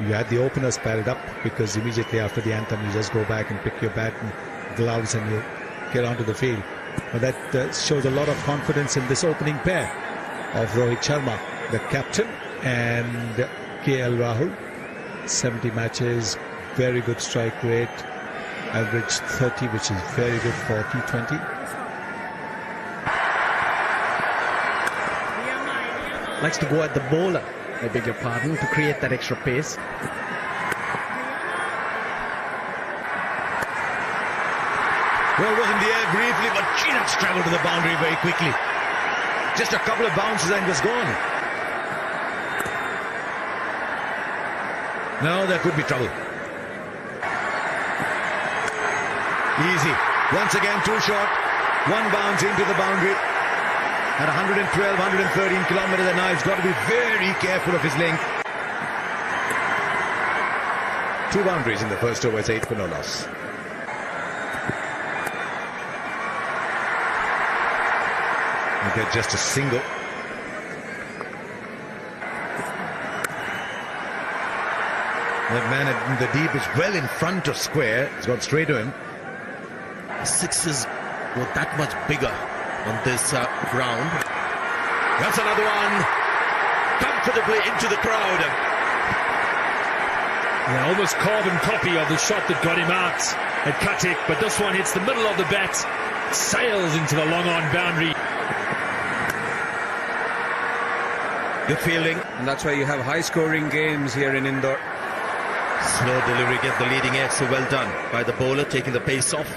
You had the openers padded up because immediately after the anthem you just go back and pick your bat and gloves and you get onto the field. But that shows a lot of confidence in this opening pair of Rohit Sharma, the captain, and KL Rahul. 70 matches, very good strike rate, average 30, which is very good for T20. Likes to go at the bowler, I beg your pardon, to create that extra pace. Well, was in the air briefly, but just travelled to the boundary very quickly. Just a couple of bounces and was gone. Now there could be trouble. Easy. Once again, too short. One bounce into the boundary. At 112, 113 kilometers an hour, he's got to be very careful of his length. 2 boundaries in the first over, it's 8 for no loss. And they're just a single. That man in the deep is well in front of square. He's gone straight to him. Sixes were that much bigger on this ground. That's another one. Comfortably into the crowd. Yeah, almost carbon copy of the shot that got him out at Katik, but this one hits the middle of the bat, sails into the long-on boundary. Good fielding. And that's why you have high-scoring games here in Indore. Slow delivery, get the leading edge, so well done by the bowler, taking the pace off.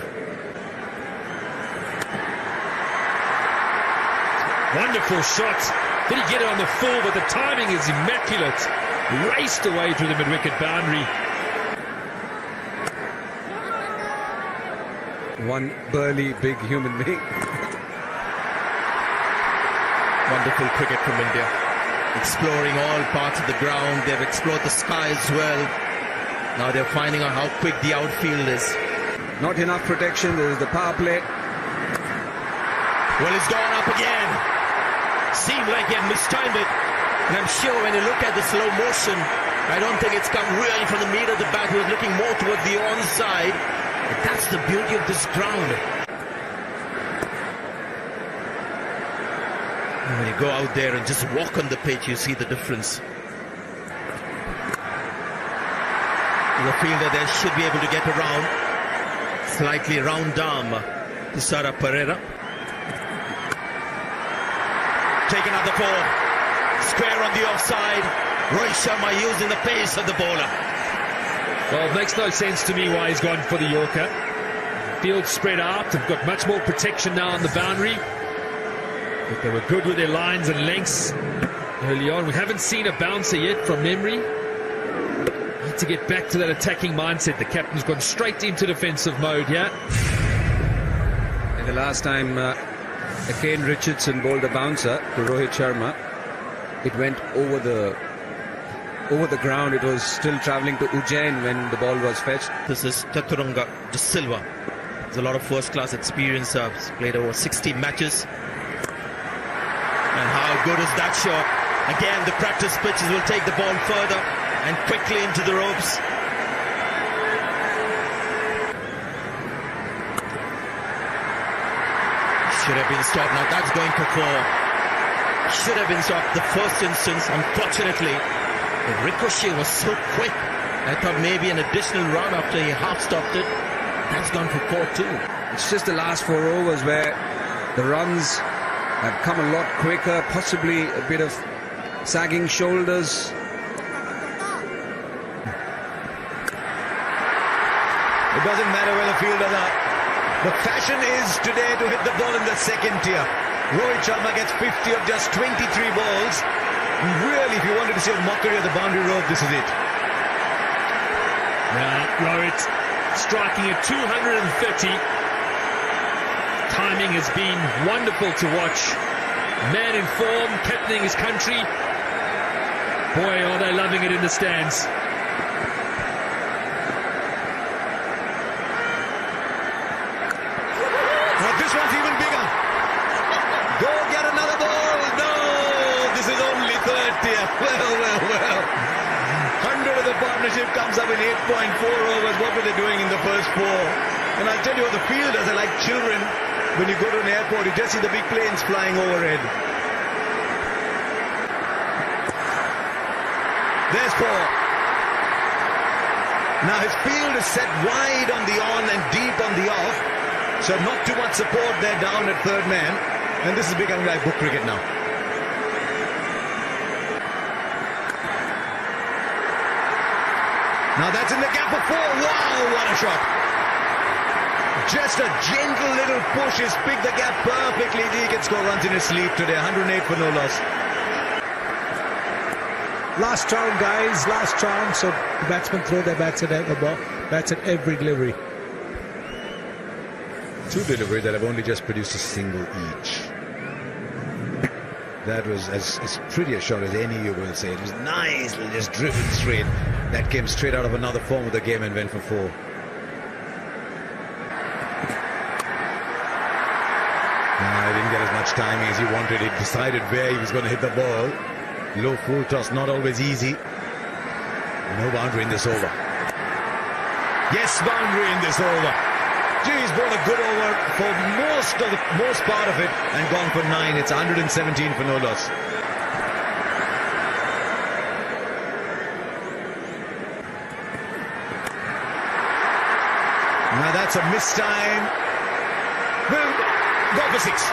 Wonderful shot. Did he get it on the full, but the timing is immaculate. Raced away through the mid-wicket boundary. One burly, big human being. Wonderful cricket from India. Exploring all parts of the ground. They've explored the sky as well. Now they're finding out how quick the outfield is. Not enough protection. There is the power play. Well, it's gone up again. Seemed like he had mistimed it. And I'm sure when you look at the slow motion, I don't think it's come really from the meat of the bat. He was looking more towards the onside. But that's the beauty of this ground. And when you go out there and just walk on the pitch, you see the difference. The fielder there should be able to get around. Slightly round arm to Sara Pereira. Take another ball. Square on the offside. Rohit Sharma using the pace of the bowler. Well, it makes no sense to me why he's gone for the Yorker. Field spread out. They've got much more protection now on the boundary. But they were good with their lines and lengths early on. We haven't seen a bouncer yet from memory. Need to get back to that attacking mindset. The captain's gone straight into defensive mode here. And the last time Kane Richardson bowled a bouncer to Rohit Sharma, it went over the ground. It was still travelling to Ujjain when the ball was fetched. This is Chaturanga De Silva. There's a lot of first-class experience. He's played over 60 matches. And how good is that shot? Again, the practice pitches will take the ball further and quickly into the ropes. Should have been stopped. Now that's going for 4. Should have been stopped the first instance. Unfortunately, the ricochet was so quick. I thought maybe an additional run after he half stopped it. That's gone for 4 too. It's just the last 4 overs where the runs have come a lot quicker, possibly a bit of sagging shoulders. It doesn't matter where the fielders are. The fashion is today to hit the ball in the second tier. Rohit Sharma gets 50 of just 23 balls. Really, if you wanted to see a mockery of the boundary rope, this is it. Now, Rohit striking at 230. Timing has been wonderful to watch. Man in form, captaining his country. Boy, are they loving it in the stands. Well, this one's even bigger. Go get another ball. No, this is only third tier. Well. 100 at the bottom. premiership comes up in 8.4 overs. What were they doing in the first 4? And I'll tell you what, the fielders are like children. When you go to an airport, you just see the big planes flying overhead. There's 4. Now his field is set wide on the on and deep on the off. So not too much support there down at third man. And this is becoming like book cricket now. Now that's in the gap of 4. Wow, what a shot. Just a gentle little push. He's picked the gap perfectly. He can score runs in his sleep today. 108 for no loss. Last round, guys, last round. So the batsmen throw their bats at every delivery. 2 deliveries that have only just produced a single each. That was as pretty a shot as any you will say. It was nicely just driven straight. That came straight out of another form of the game and went for 4. He didn't get as much timing as he wanted. He decided where he was going to hit the ball. Low full toss, not always easy. No boundary in this over. Yes, boundary in this over. Gee, he's bowled a good over for most part of it and gone for 9. It's 117 for no loss. Now that's a missed time. Will go for 6.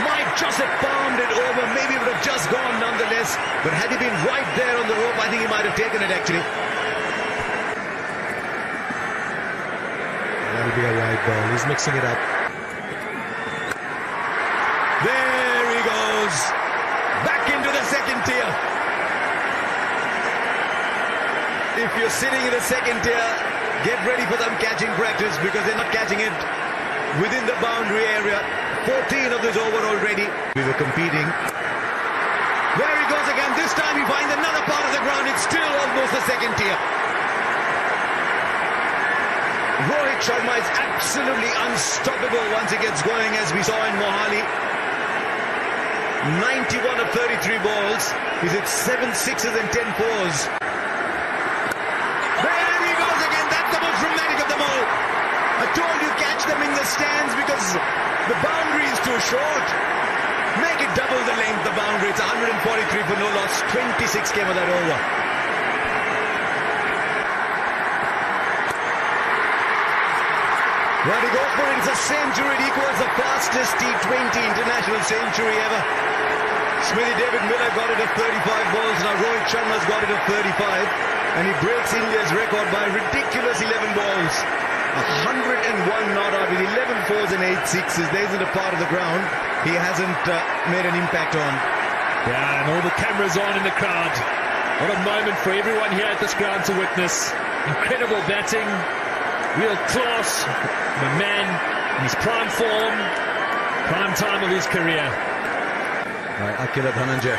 Might just have palmed it over. Maybe it would have just gone nonetheless. But had he been right there on the rope, I think he might have taken it actually. That'll be a wide ball. He's mixing it up. There he goes. Back into the second tier. If you're sitting in the second tier, get ready for them catching practice because they're not catching it within the boundary area. 14 of this over already. We were competing. There he goes again. This time he finds another part of the ground. It's still almost the second tier. Rohit Sharma is absolutely unstoppable once he gets going, as we saw in Mohali. 91 of 33 balls. He's hit 7 sixes and 10 fours. There he goes again. That's the most dramatic of them all. I told you catch them in the stands because the boundary is too short. Make it double the length, the boundary. It's 143 for no loss. 26 came of that over. Well, to go for it, it's a century. It equals the fastest T20 international century ever. Smithy David Miller got it at 35 balls. Now Rohit Sharma's got it at 35. And he breaks India's record by a ridiculous 11 balls. 101 not out with 11 fours and 8 sixes. There isn't a part of the ground he hasn't made an impact on. Yeah, and all the cameras on in the crowd. What a moment for everyone here at this ground to witness. Incredible batting. Real class. The man in his prime form. Prime time of his career. Right, Akila Dhananjay.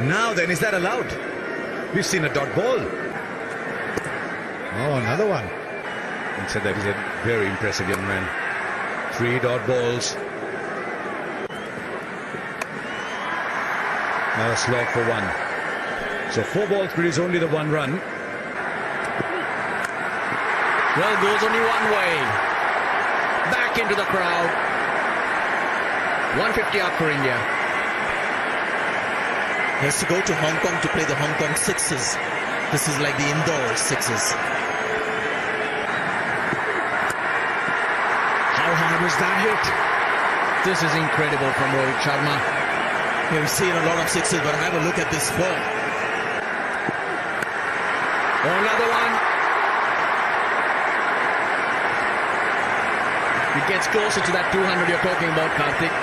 Now then, is that allowed? We've seen a dot ball. Oh, another one. And said that he's a very impressive young man. 3 dot balls. Now a slog for 1. So 4 balls produce only the 1 run. Well, goes only one way. Back into the crowd. 150 up for India. He has to go to Hong Kong to play the Hong Kong sixes. This is like the indoor sixes. How hard was that hit? This is incredible from Rohit Sharma. Yeah, we've seen a lot of sixes, but have a look at this ball. Oh, another one. It gets closer to that 200 you're talking about, Karthik.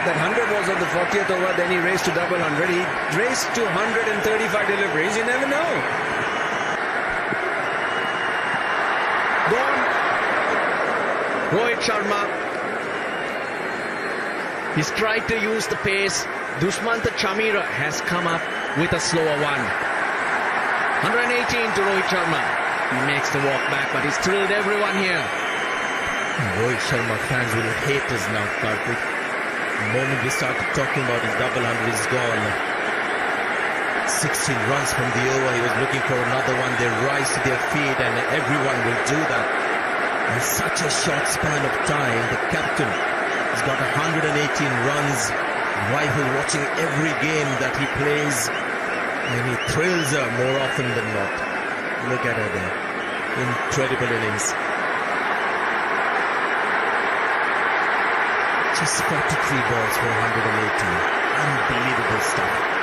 That 100 was on the 40th over, then he raced to double 100. He raced to 135 deliveries. You never know. Gone. Rohit Sharma. He's tried to use the pace. Dushmantha Chamira has come up with a slower one. 118 to Rohit Sharma. He makes the walk back, but he's thrilled everyone here. Rohit Sharma fans will hate us now, Karthik. The moment we started talking about his double 100, he's gone. 16 runs from the over. He was looking for another one. They rise to their feet, and everyone will do that. In such a short span of time, the captain has got 118 runs. Rival watching every game that he plays, and he thrills her more often than not. Look at her there. Incredible innings. Just 43 balls for 118. Unbelievable stuff.